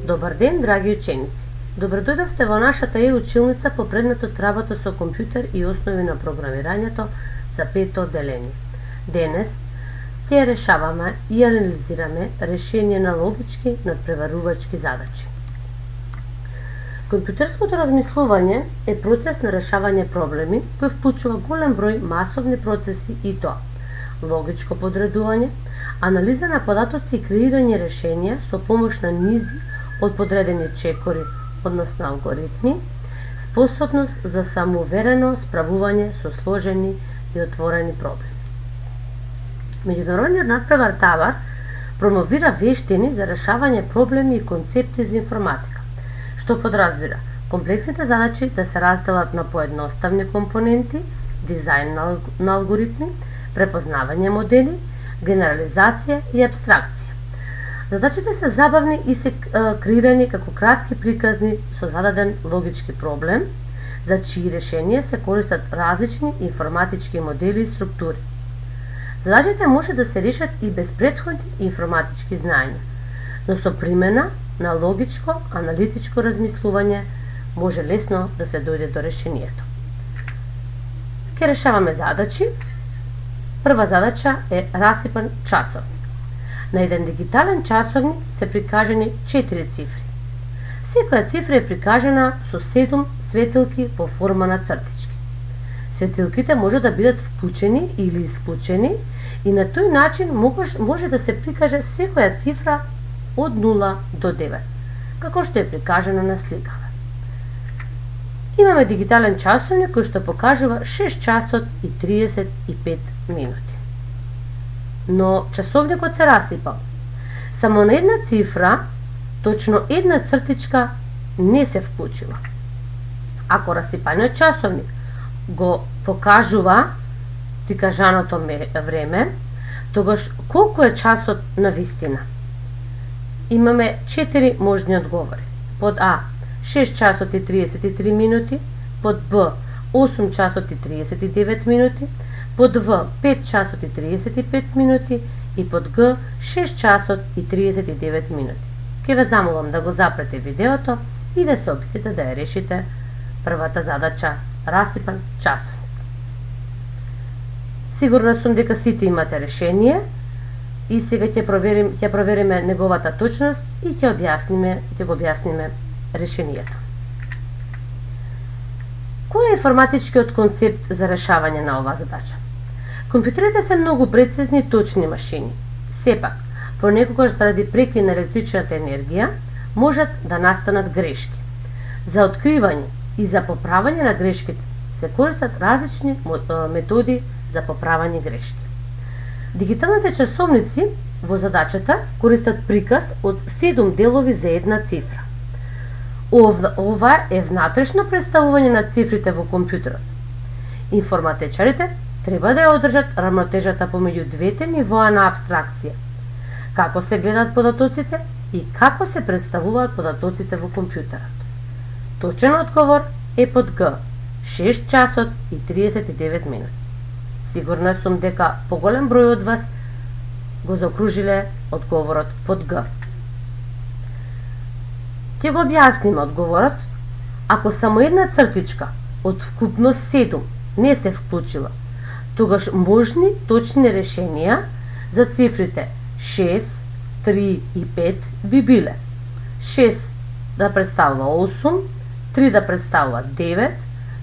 Добар ден, драги ученици! Добродојдовте во нашата училница по предметот работа со компјутер и основи на програмирањето за 5-то одделение. Денес ќе решаваме и анализираме решение на логички надпреварувачки задачи. Компјутерското размислување е процес на решавање проблеми кој вклучува голем број масовни процеси и тоа логичко подредување, анализа на податоци и креирање решенија со помош на низи од подредени чекори, односно алгоритми, способност за самоуверено справување со сложени и отворени проблеми. Меѓународниот надпревар ТАВАР промовира вештини за решавање проблеми и концепти за информатика, што подразбира комплексните задачи да се разделат на поедноставни компоненти, дизајн на алгоритми, препознавање модели, генерализација и абстракција. Задачите се забавни и се креирани како кратки приказни со зададен логички проблем, за чии решенија се користат различни информатички модели и структури. Задачите може да се решат и без претходни информатички знаења, но со примена на логичко, аналитичко размислување може лесно да се дојде до решението. Ке решаваме задачи. Прва задача е расипан часовник. На еден дигитален часовник се прикажани 4 цифри. Секоја цифра е прикажана со 7 светилки во форма на цртички. Светилките може да бидат вклучени или исклучени и на тој начин може да се прикаже секоја цифра од 0 до 9, како што е прикажано на сликава. Имаме дигитален часовник кој што покажува 6 часот и 35 минути. Но часовникот се расипал. Само на една цифра, точно една цртичка не се вклучила. Ако расипаниот часовник го покажува ти кажаното време, тогаш колку е часот на вистина? Имаме 4 можни одговори. Под А 6 часот и 33 минути, под Б 8 часот и 39 минути, под В 5 часот и 35 минути и под Г 6 часот и 39 минути. Ке ве замолам да го запрете видеото и да се опитате да ја решите првата задача расипан часовник. Сигурна сум дека сите имате решение и сега ќе провериме неговата точност и ќе го објасниме решението. Кој е информатичкиот концепт за решавање на оваа задача? Компјутерите се многу прецизни и точни машини. Сепак, понекогаш заради преки на електричната енергија можат да настанат грешки. За откривање и за поправање на грешките се користат различни методи за поправање грешки. Дигиталните часовници во задачата користат приказ од 7 делови за една цифра. Ова е внатрешно представување на цифрите во компјутерот. Информатичарите треба да ја одржат рамнотежата помеѓу двете нивоа на абстракција. Како се гледат податоците и како се представуваат податоците во компјутерот. Точен одговор е под Г 6 часот и 39 минути. Сигурна сум дека поголем број од вас го заокружиле одговорот под Г. Ќе го објасниме одговорот. Ако само една цртичка од вкупно 7 не се вклучила, тогаш можни точни решенија за цифрите 6, 3 и 5 би биле 6 да представува 8, 3 да представува 9,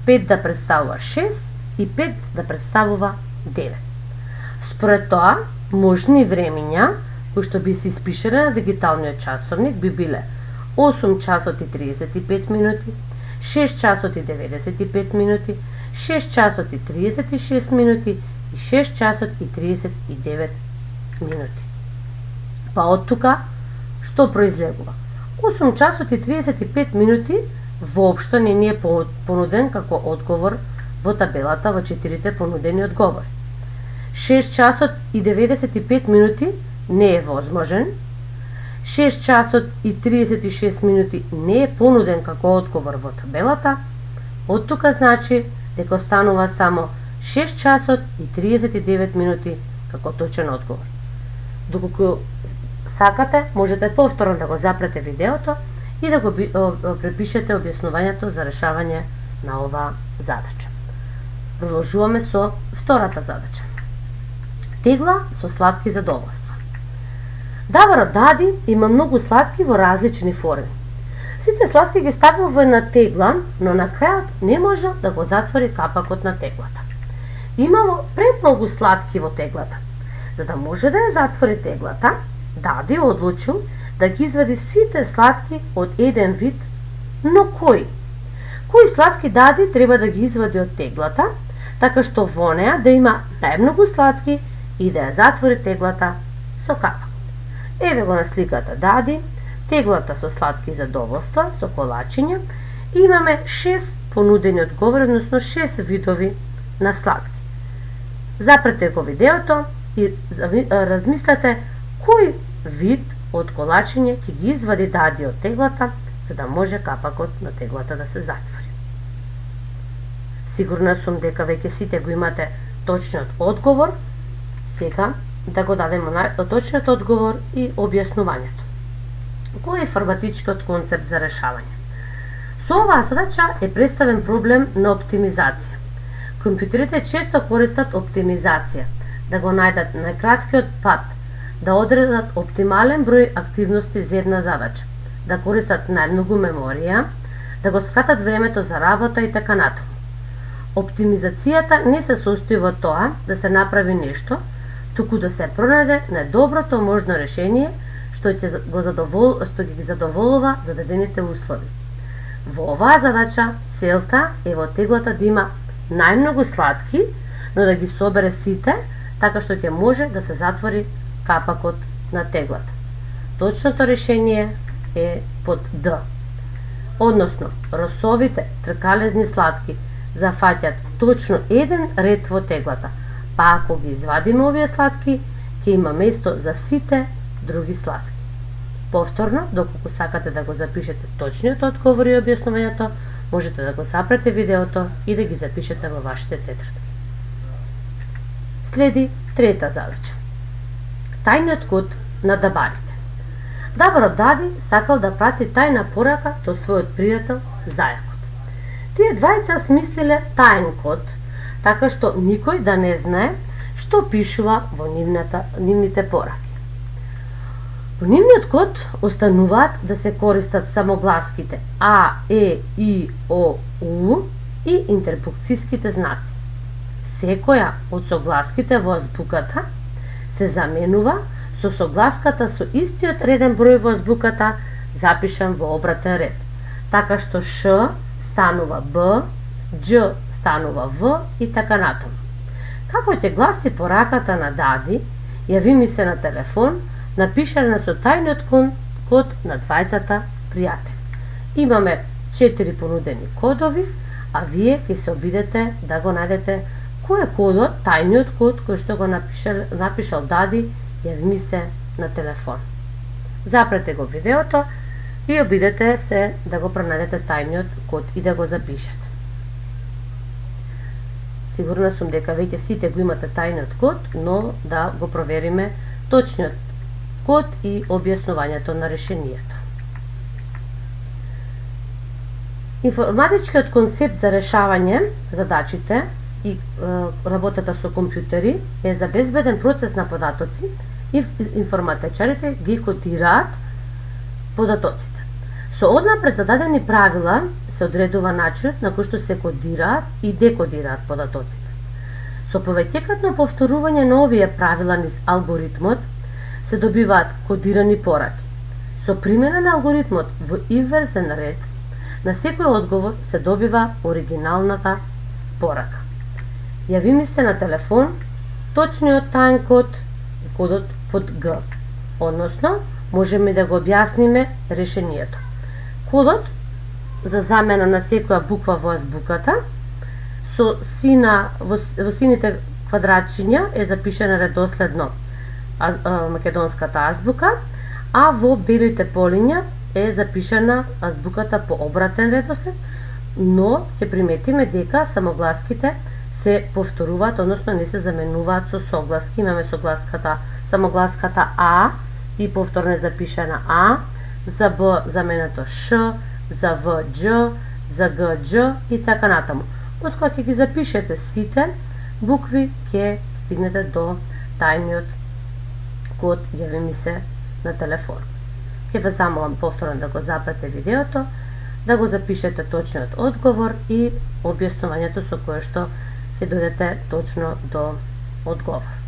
5 да представува 6 и 5 да представува 9. Според тоа, можни времиња кои што би се испишале на дигиталниот часовник би биле 8 часот и 35 минути, 6 часот и 95 минути, 6 часот и 36 минути и 6 часот и 39 минути. Па од тука, што произлегува? 8 часот и 35 минути воопшто не ни е понуден како одговор во табелата во 4 понудени одговори. 6 часот и 95 минути не е возможен. 6 часот и 36 минути не е понуден како одговор во табелата. Од тука значи дека останува само 6 часот и 39 минути како точен одговор. Доколку сакате, можете повторно да го запрете видеото и да го препишете објаснувањето за решавање на оваа задача. Продолжуваме со втората задача. Тегла со сладки задоволства. Даварот Дади има многу сладки во различни форми. Сите сладки ги ставил во една тегла, но на крајот не можел да го затвори капакот на теглата. Имало премногу сладки во теглата. За да може да ја затвори теглата, Дади одлучил да ги извади сите сладки од еден вид, но кои? Кои сладки Дади треба да ги извади од теглата, така што во неа да има најмногу сладки и да ја затвори теглата со капак. Еве го на сликата Дади, теглата со сладки задоволства, со колачиња, и имаме 6 понудени одговори, односно 6 видови на сладки. Запрете го видеото и размислете кој вид од колачиње ќе ги извади Дади од теглата, за да може капакот на теглата да се затвори. Сигурна сум дека веќе сите го имате точниот одговор. Сега да го дадеме точниот одговор и објаснувањето. Кој е информатичкиот концепт за решавање? Со оваа задача е представен проблем на оптимизација. Компјутерите често користат оптимизација, да го најдат најкраткиот пат, да одредат оптимален број активности за една задача, да користат најмногу меморија, да го скратат времето за работа и така натаму. Оптимизацијата не се состои во тоа да се направи нешто, туку да се пронајде најдоброто можно решение што ќе ги задоволува зададените услови. Во оваа задача целта е во теглата да има најмногу сладки, но да ги собере сите, така што ќе може да се затвори капакот на теглата. Точното решение е под Д. Односно, росовите тркалезни сладки зафаќат точно еден ред во теглата, па ако ги извадиме овие сладки, ќе има место за сите други сладки. Повторно, доколку сакате да го запишете точниот одговор и објаснувањето, можете да го запрете видеото и да ги запишете во вашите тетрадки. Следи трета задача. Тајниот код на дабарите. Дабарот Дади сакал да прати тајна порака до својот пријател Зајакот. Тие двајца смислиле тајн код, така што никој да не знае што пишува во нивните пораки. Во нивниот код остануваат да се користат самогласките А, Е, И, О, У и интерпункцијските знаци. Секоја од согласките во азбуката се заменува со согласката со истиот реден број во азбуката запишан во обратен ред, така што Ш станува Б, Дж станува В и така натаму. Како ќе гласи пораката на Дади, јави ми се на телефон, напишана со тајниот код на двајцата пријатели. Имаме 4 понудени кодови, а вие ќе се обидете да го најдете кој е кодот, тајниот код кој што го напишал Дади, јави ми се на телефон. Запрете го видеото и обидете се да го пронајдете тајниот код и да го запишете. Сигурна сум дека веќе сите го имате тајниот код, но да го провериме точниот код и објаснувањето на решението. Информатичкиот концепт за решавање задачите и работата со компјутери е за безбеден процес на податоци и информатичарите ги кодираат податоците. Со однапред зададени правила се одредува начинот на кој што се кодираат и декодираат податоците. Со повеќекратно повторување на овие правила низ алгоритмот се добиваат кодирани пораки. Со примена на алгоритмот во инверзен ред, на секој одговор се добива оригиналната порака. Јави ми се на телефон точниот тајн код и кодот под Г. Односно, можеме да го објасниме решението. Кодот за замена на секоја буква во азбуката во сините квадратчиња е запишана редоследно македонската азбука, а во белите полиња е запишана азбуката по обратен редослед, но ќе приметиме дека самогласките се повторуваат, односно не се заменуваат со согласки. Имаме самогласката А и повторно е запишана А, за Б заменето Ш, за В Дж, за Г Дж и така натаму. Откога ќе ги запишете сите букви, ќе стигнете до тајниот код јави ми се на телефон. Ќе ве замолам повторно да го запрете видеото, да го запишете точниот одговор и објаснувањето со кое што ќе дојдете точно до одговорот.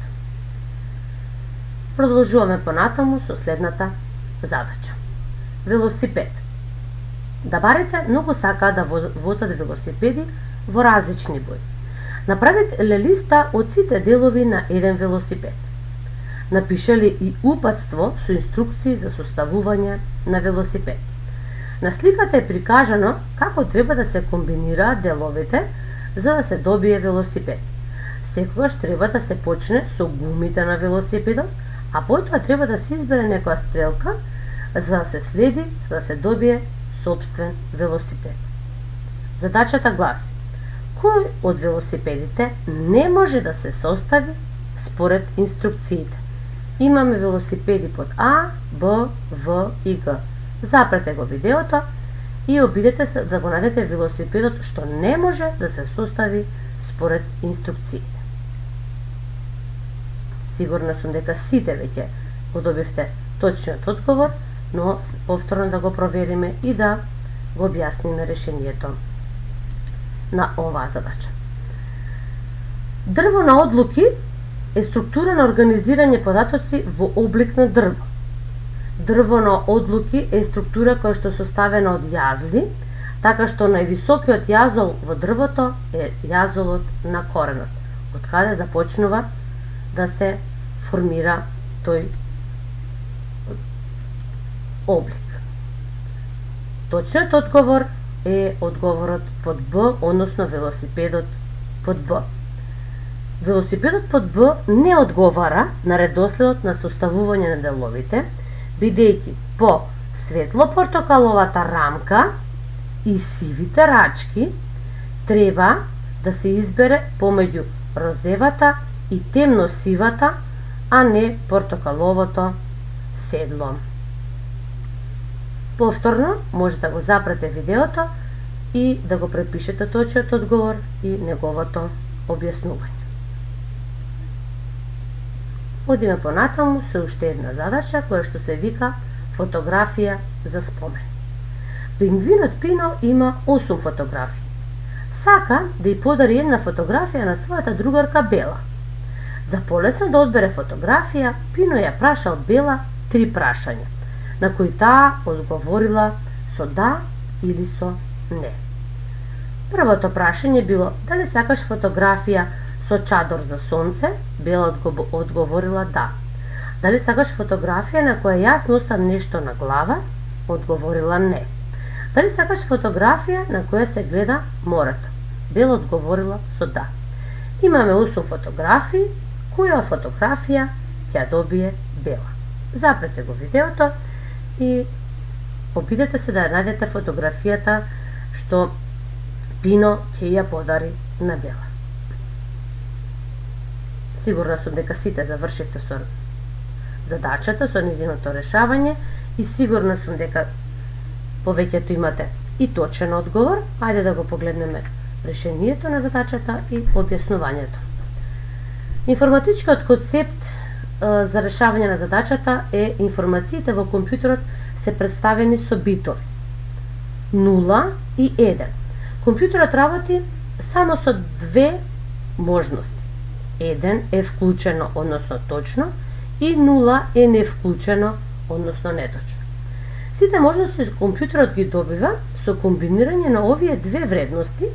Продолжуваме понатаму со следната задача. Велосипед. Дабарите многу сакаат да возат велосипеди во различни бои. Направете листа од сите делови на еден велосипед. Напишале и упатство со инструкции за составување на велосипед. На сликата е прикажано како треба да се комбинираат деловите за да се добие велосипед. Секогаш треба да се почне со гумите на велосипедот, а потоа треба да се избере некоја стрелка за да се следи, за да се добие сопствен велосипед. Задачата гласи: кој од велосипедите не може да се состави според инструкциите? Имаме велосипеди под А, Б, В и Г. Запрете го видеото и обидете се да го најдете велосипедот што не може да се состави според инструкциите. Сигурна сум дека сите веќе го добивте точниот одговор, но повторно да го провериме и да го објасниме решението на оваа задача. Дрво на одлуки е структура на организирање податоци во облик на дрво. Дрво на одлуки е структура која што е составена од јазли, така што највисокиот јазол во дрвото е јазолот на коренот, од каде започнува да се формира тој облик. Точниот одговор е одговорот под Б, односно велосипедот под Б. Велосипедот под Б не одговара на редоследот на составување на деловите, бидејќи по светло-портокаловата рамка и сивите рачки треба да се избере помеѓу розевата и темно-сивата, а не портокаловото седло. Повторно може да го запрете видеото и да го препишете точниот одговор и неговото објаснување. Одиме понатаму со уште една задача која што се вика фотографија за спомен. Пингвинот Пино има 8 фотографии. Сака да ја подари една фотографија на својата другарка Бела. За полесно да одбере фотографија, Пино ја прашал Бела 3 прашања, на кои таа одговорила со да или со не. Првото прашање било дали сакаш фотографија со чадор за сонце, Бела одговорила да. Дали сакаш фотографија на која јас носам нешто на глава, одговорила не. Дали сакаш фотографија на која се гледа морето, Бела одговорила со да. Имаме 8 фотографии, која фотографија ќе добие Бела. Запрете го видеото и обидете се да најдете фотографијата што Пино ќе ја подари на Бела. Сигурна сум дека сите завршивте со задачата, со низиното решавање и сигурна сум дека повеќето имате и точен одговор. Ајде да го погледнеме решението на задачата и објаснувањето. Информатичкиот концепт за решавање на задачата е информациите во компјутерот се представени со битови 0 и 1. Компјутерот работи само со две можности. 1 е вклучено, односно точно, и 0 е невклучено, односно неточно. Сите можности компјутерот ги добива со комбинирање на овие две вредности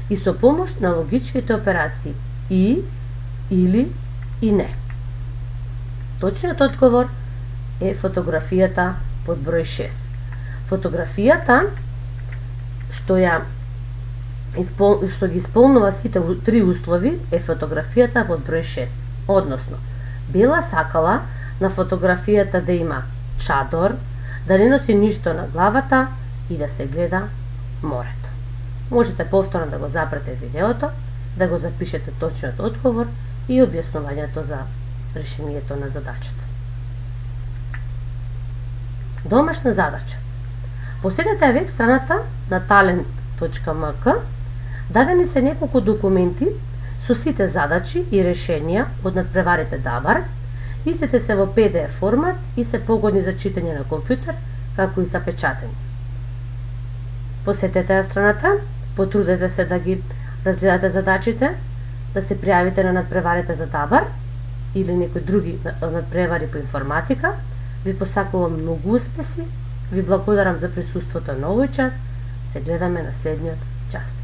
и со помош на логичките операции и, или и не. Точниот одговор е фотографијата под број 6. Фотографијата што ги исполнува сите три услови е фотографијата под број 6. Односно, Бела сакала на фотографијата да има чадор, да не носи ништо на главата и да се гледа морето. Можете повторно да го запрете видеото, да го запишете точниот одговор и објаснувањето за решението на задачата. Домашна задача. Посетете веб страната на talent.mk. Дадени се неколку документи со сите задачи и решенија од надпреварите Дабар. Истите се во PDF формат и се погодни за читање на компјутер, како и запечатени. Посетете ја страната, потрудете се да ги разгледате задачите, да се пријавите на надпреварите за Дабар или некои други надпревари по информатика. Ви посакувам многу успеси, ви благодарам за присуството на овој час, се гледаме на следниот час.